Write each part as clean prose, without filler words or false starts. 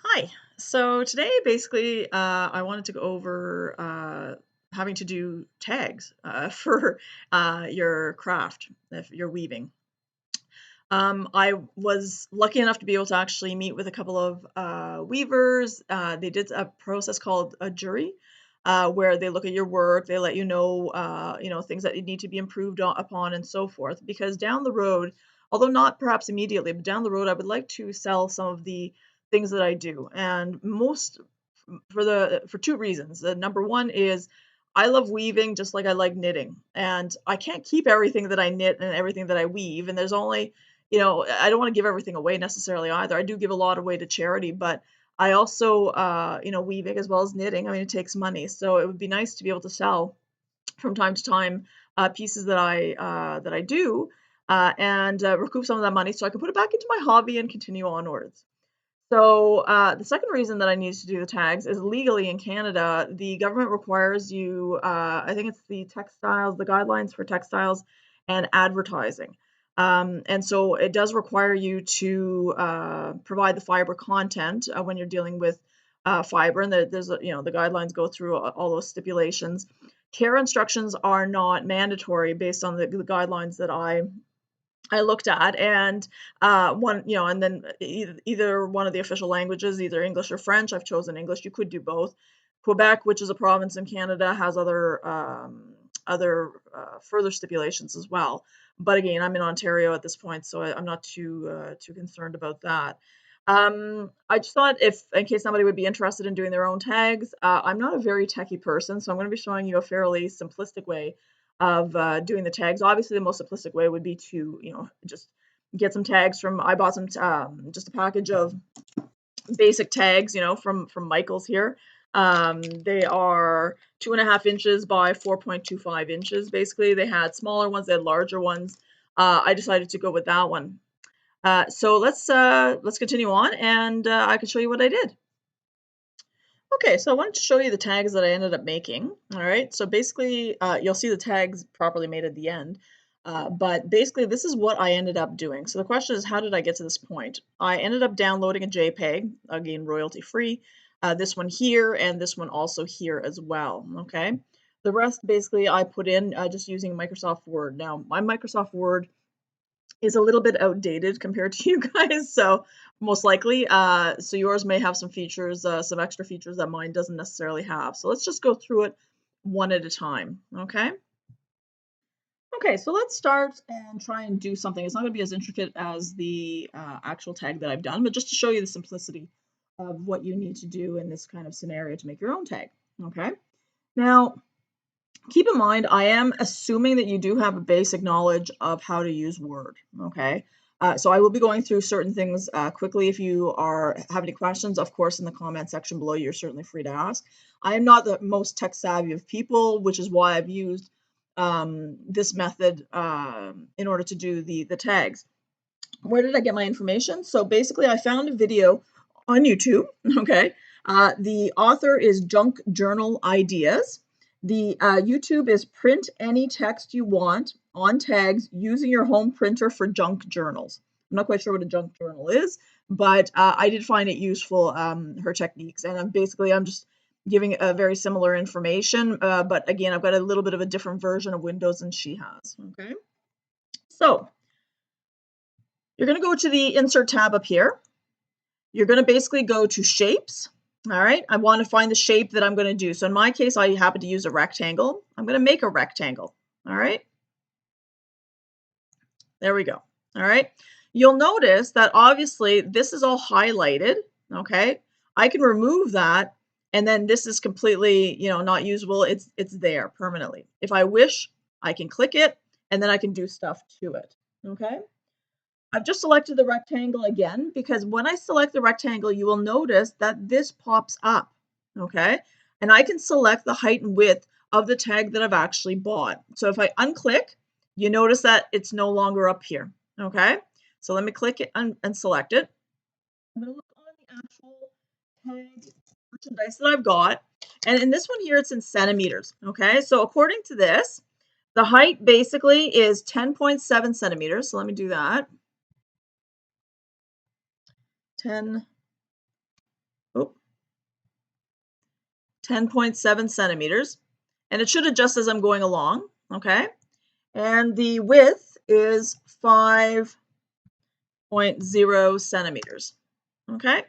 Hi. So today, basically, I wanted to go over having to do tags for your craft, if you're weaving. I was lucky enough to be able to actually meet with a couple of weavers. They did a process called a jury, where they look at your work, they let you know, things that need to be improved upon, and so forth. Because down the road, although not perhaps immediately, but down the road, I would like to sell some of the things that I do, and most for two reasons. Number one is I love weaving just like I like knitting, and I can't keep everything that I knit and everything that I weave. And there's only I don't wanna give everything away necessarily either. I do give a lot away to charity, but I also, weaving as well as knitting, I mean, it takes money, so it would be nice to be able to sell from time to time, pieces that I do, and, recoup some of that money so I can put it back into my hobby and continue onwards. So, the second reason that I need to do the tags is legally in Canada, the government requires you, I think it's the guidelines for textiles and advertising. And so it does require you to provide the fiber content when you're dealing with fiber, and the guidelines go through all those stipulations. Care instructions are not mandatory based on the guidelines that I looked at, and and then either one of the official languages, either English or French. I've chosen English. You could do both. Quebec, which is a province in Canada, has other further stipulations as well. But again, I'm in Ontario at this point, so I'm not too concerned about that. I just thought, if in case somebody would be interested in doing their own tags, I'm not a very techie person, so I'm going to be showing you a fairly simplistic way of doing the tags. Obviously, the most simplistic way would be to, just get some tags from. I bought some just a package of basic tags, from Michaels here. They are 2.5 inches by 4.25 inches. Basically, they had smaller ones, they had larger ones. I decided to go with that one. So let's continue on, and I can show you what I did. Okay, so I wanted to show you the tags that I ended up making. All right, so basically, you'll see the tags properly made at the end. But basically, this is what I ended up doing. So the question is, how did I get to this point? I ended up downloading a JPEG, again, royalty free, this one here, and this one also here as well. Okay, the rest basically I put in just using Microsoft Word. Now, my Microsoft Word is a little bit outdated compared to you guys, so most likely, so yours may have some features, some extra features that mine doesn't necessarily have. So let's just go through it one at a time, okay? Okay, so let's start and try and do something. It's not going to be as intricate as the actual tag that I've done, but just to show you the simplicity of what you need to do in this kind of scenario to make your own tag, okay? Now, keep in mind, I am assuming that you do have a basic knowledge of how to use Word, okay? So I will be going through certain things quickly. If you have any questions, of course, in the comment section below, you're certainly free to ask. I am not the most tech savvy of people, which is why I've used this method in order to do the tags. Where did I get my information? So basically, I found a video on YouTube. Okay, the author is Junk Journal Ideas. The YouTube is print any text you want on tags using your home printer for junk journals. I'm not quite sure what a junk journal is, but I did find it useful, her techniques. And I'm just giving a very similar information, but again, I've got a little bit of a different version of Windows than she has. Okay, so you're going to go to the Insert tab up here. You're going to basically go to Shapes. All right, I want to find the shape that I'm going to do. So in my case, I happen to use a rectangle. I'm going to make a rectangle. All right, there we go. All right, you'll notice that obviously this is all highlighted. Okay, I can remove that, and then this is completely, not usable. It's there permanently. If I wish, I can click it, and then I can do stuff to it. Okay. I've just selected the rectangle again because when I select the rectangle, you will notice that this pops up, okay? And I can select the height and width of the tag that I've actually bought. So if I unclick, you notice that it's no longer up here, okay? So let me click it and select it. I'm gonna look on the actual tag merchandise that I've got. And in this one here, it's in centimeters, okay? So according to this, the height basically is 10.7 centimeters. So let me do that. 10 10.7 centimeters, and it should adjust as I'm going along, okay? And the width is 5.0 centimeters, okay?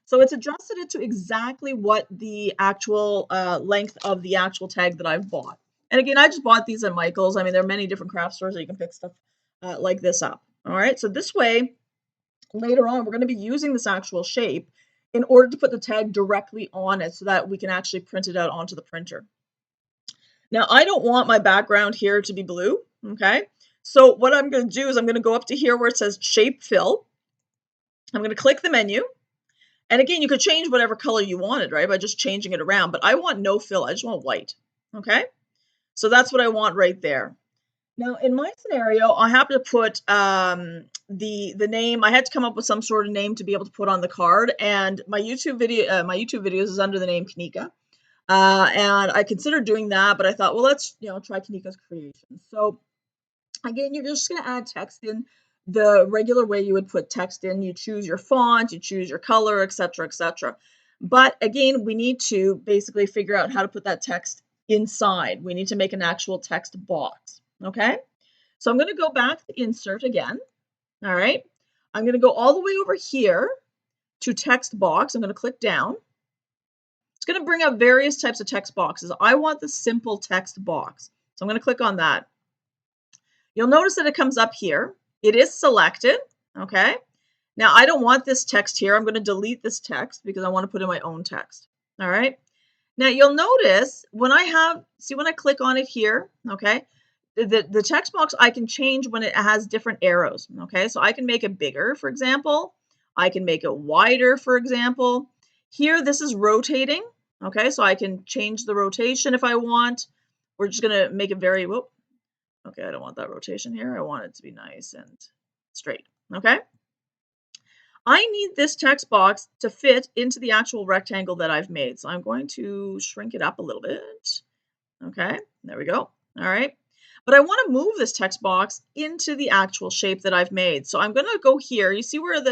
So it's adjusted it to exactly what the actual length of the actual tag that I've bought. And again, I just bought these at Michael's. I mean, there are many different craft stores that you can pick stuff like this up. All right, so this way, later on, we're going to be using this actual shape in order to put the tag directly on it so that we can actually print it out onto the printer. Now, I don't want my background here to be blue, okay? So what I'm going to do is I'm going to go up to here where it says Shape Fill. I'm going to click the menu. And again, you could change whatever color you wanted, right, by just changing it around. But I want no fill. I just want white, okay? So that's what I want right there. Now, in my scenario, I have to put the name. I had to come up with some sort of name to be able to put on the card, and my YouTube videos is under the name Kanika, and I considered doing that, but I thought, well, let's try Kanika's Creations. So again, you're just going to add text in the regular way you would put text in. You choose your font, you choose your color, etc., etc. But again, we need to basically figure out how to put that text inside. We need to make an actual text box, okay? So I'm going to go back to Insert again, all right? I'm going to go all the way over here to Text Box. I'm going to click down. It's going to bring up various types of text boxes. I want the simple text box, so I'm going to click on that. You'll notice that it comes up here. It is selected, okay? Now, I don't want this text here. I'm going to delete this text because I want to put in my own text, all right? Now, you'll notice when I click on it here, okay, the text box I can change when it has different arrows, okay? So I can make it bigger, for example. I can make it wider, for example. Here, this is rotating, okay? So I can change the rotation if I want. We're just going to make it very, whoop. Okay, I don't want that rotation here. I want it to be nice and straight, okay? I need this text box to fit into the actual rectangle that I've made. So I'm going to shrink it up a little bit. Okay, there we go. All right. But I want to move this text box into the actual shape that I've made. So I'm going to go here. You see where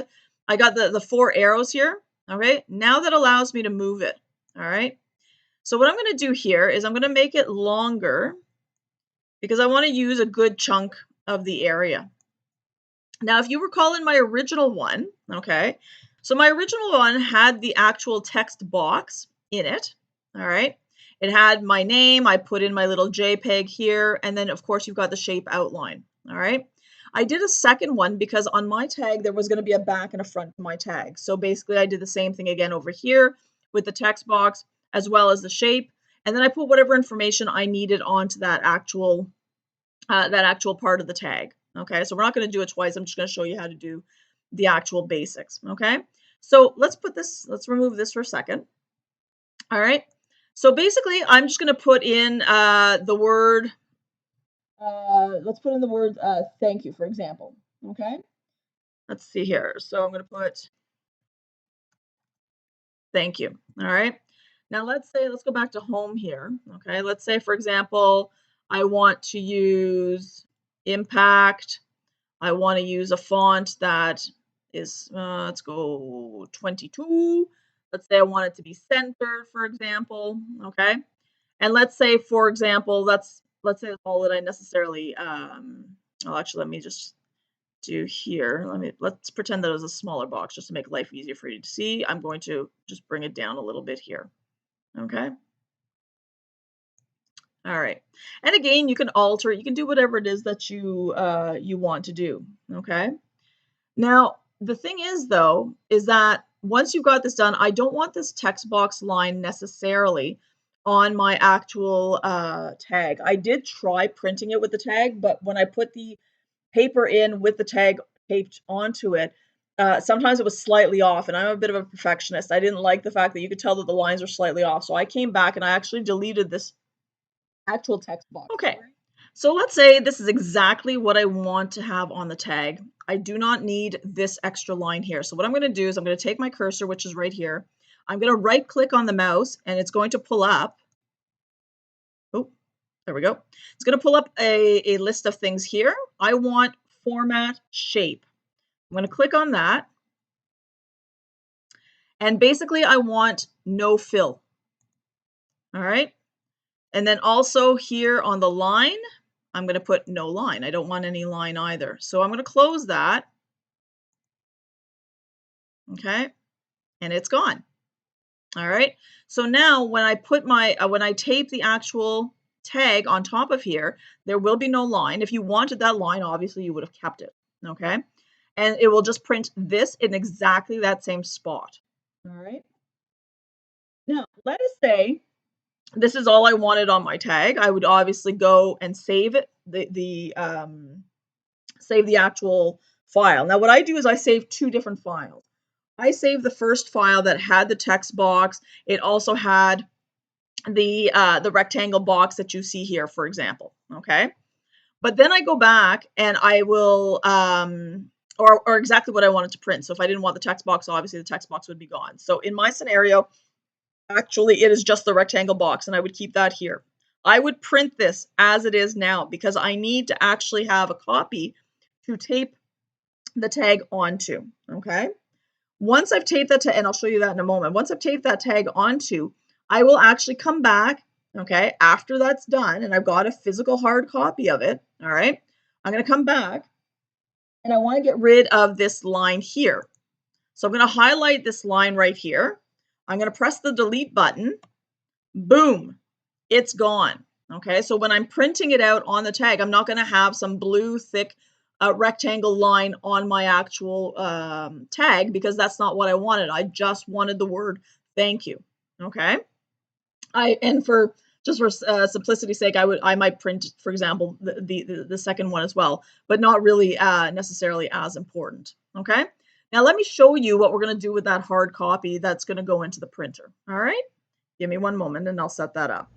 I got the 4 arrows here? Okay, now that allows me to move it. All right. So what I'm going to do here is I'm going to make it longer because I want to use a good chunk of the area. Now, if you recall in my original one, okay, so my original one had the actual text box in it, all right? It had my name, I put in my little JPEG here, and then of course you've got the shape outline, all right? I did a second one because on my tag there was going to be a back and a front to my tag. So basically I did the same thing again over here with the text box as well as the shape, and then I put whatever information I needed onto that actual part of the tag. Okay, so we're not going to do it twice. I'm just going to show you how to do the actual basics. Okay, so let's remove this for a second. All right, so basically I'm just going to put in the word, let's put in the word thank you, for example. Okay, let's see here. So I'm going to put thank you. All right, now let's go back to home here. Okay, let's say, for example, I want to use impact. I want to use a font that is, let's go 22. Let's say I want it to be centered, for example, okay? And let's say, for example, let's say that's all that I necessarily, actually, let me just do here. Let's pretend that it was a smaller box just to make life easier for you to see. I'm going to just bring it down a little bit here, okay? All right. And again, you can alter it. You can do whatever it is that you want to do, okay? Now, the thing is, though, is that once you've got this done, I don't want this text box line necessarily on my actual tag. I did try printing it with the tag, but when I put the paper in with the tag taped onto it, sometimes it was slightly off, and I'm a bit of a perfectionist. I didn't like the fact that you could tell that the lines were slightly off, so I came back and I actually deleted this actual text box. Okay. So let's say this is exactly what I want to have on the tag. I do not need this extra line here. So what I'm going to do is I'm going to take my cursor, which is right here. I'm going to right click on the mouse and it's going to pull up. Oh, there we go. It's going to pull up a list of things here. I want format shape. I'm going to click on that. And basically I want no fill. All right. And then also here on the line, I'm going to put no line. I don't want any line either. So I'm going to close that. Okay. And it's gone. All right. So now when I put my, when I tape the actual tag on top of here, there will be no line. If you wanted that line, obviously you would have kept it. Okay. And it will just print this in exactly that same spot. All right. Now, let us say this is all I wanted on my tag. I would obviously go and save it, save the actual file. Now, what I do is I save two different files. I saved the first file that had the text box. It also had the rectangle box that you see here, for example. Okay, but then I go back and I will or exactly what I wanted to print. So if I didn't want the text box, obviously the text box would be gone. So in my scenario, actually it is just the rectangle box, and I would keep that here. I would print this as it is now because I need to actually have a copy to tape the tag onto. Okay. Once I've taped that tag, and I'll show you that in a moment. Once I've taped that tag onto, I will actually come back, okay, after that's done, and I've got a physical hard copy of it, all right? I'm going to come back, and I want to get rid of this line here. So I'm going to highlight this line right here. I'm going to press the delete button. Boom, it's gone. Okay, so when I'm printing it out on the tag, I'm not going to have some blue thick rectangle line on my actual tag because that's not what I wanted. I just wanted the word thank you. Okay, and for just for simplicity's sake, I might print, for example, the second one as well, but not really necessarily as important. Okay, now let me show you what we're going to do with that hard copy that's going to go into the printer. All right, give me one moment and I'll set that up.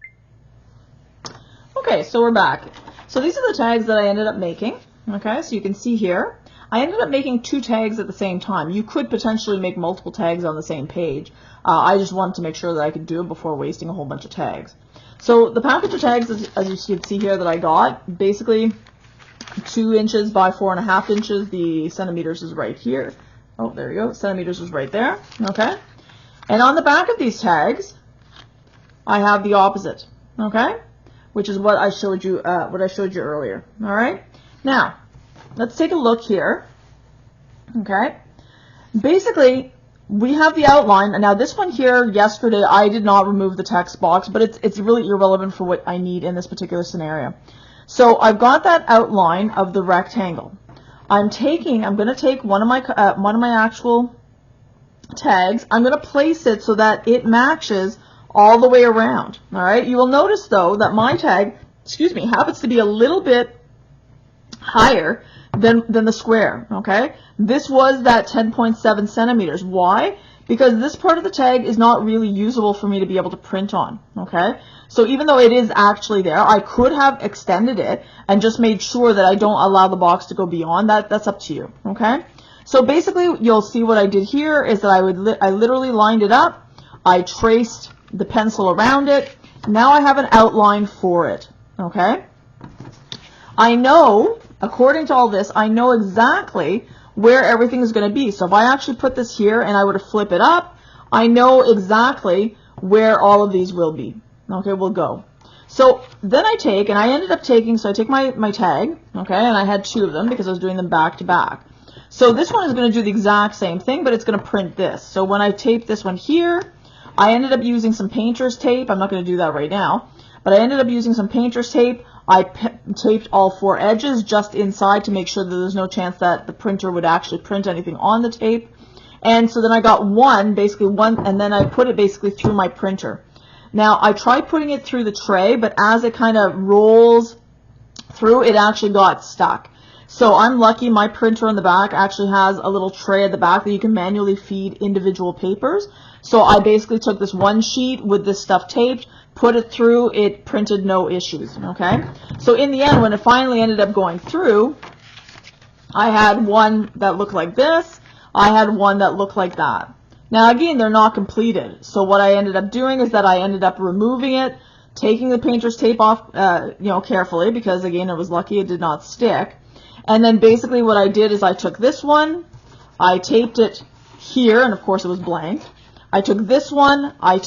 Okay, so we're back. So these are the tags that I ended up making. Okay, so you can see here, I ended up making two tags at the same time. You could potentially make multiple tags on the same page. I just wanted to make sure that I could do it before wasting a whole bunch of tags. So the package of tags, as you can see here, that I got, basically 2 inches by 4.5 inches. The centimeters is right here. Oh, there you go. Centimeters is right there. Okay, and on the back of these tags, I have the opposite. Okay, which is what I showed you earlier. All right, now let's take a look here. Okay, basically we have the outline, and now this one here, yesterday I did not remove the text box, but it's really irrelevant for what I need in this particular scenario. So I've got that outline of the rectangle. I'm going to take one of my actual tags. I'm going to place it so that it matches all the way around. All right, you will notice though that my tag, happens to be a little bit higher than the square. Okay, this was that 10.7 centimeters. Why? Because this part of the tag is not really usable for me to be able to print on. Okay, so even though it is actually there, I could have extended it and just made sure that I don't allow the box to go beyond that. That's up to you. Okay, so basically you'll see what I did here is that I literally lined it up. I traced the pencil around it. Now I have an outline for it. Okay, I know, according to all this, I know exactly where everything is going to be. So if I actually put this here and I were to flip it up, I know exactly where all of these will be. Okay, will go. So then I take my tag, okay, and I had 2 of them because I was doing them back to back. So this one is going to do the exact same thing, but it's going to print this. So when I tape this one here, I ended up using some painter's tape. I'm not going to do that right now, but I ended up using some painter's tape. I taped all 4 edges just inside to make sure that there's no chance that the printer would actually print anything on the tape. And so then I got basically one, and then I put it basically through my printer. Now I tried putting it through the tray, but as it kind of rolls through, it actually got stuck. So I'm lucky my printer on the back actually has a little tray at the back that you can manually feed individual papers. So I basically took this one sheet with this stuff taped, put it through, it printed no issues. Okay, so in the end, when it finally ended up going through, I had one that looked like this, I had one that looked like that. Now again, they're not completed, so what I ended up doing is that I ended up removing it, taking the painter's tape off carefully, because again, it was lucky it did not stick. And then basically what I did is I took this one, I taped it here, and of course it was blank. I took this one, I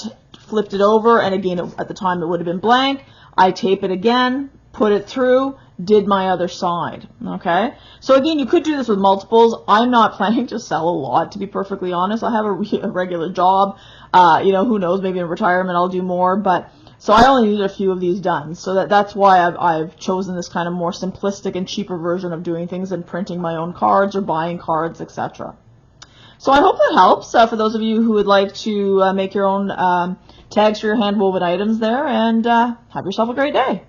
flipped it over, and again, at the time it would have been blank. I tape it again, put it through, did my other side, okay? So again, you could do this with multiples. I'm not planning to sell a lot, to be perfectly honest. I have a regular job. You know, who knows, maybe in retirement I'll do more, but so I only need a few of these done. So that's why I've chosen this kind of more simplistic and cheaper version of doing things than printing my own cards or buying cards, etc. So I hope that helps for those of you who would like to make your own tags for your hand-woven items there, and have yourself a great day.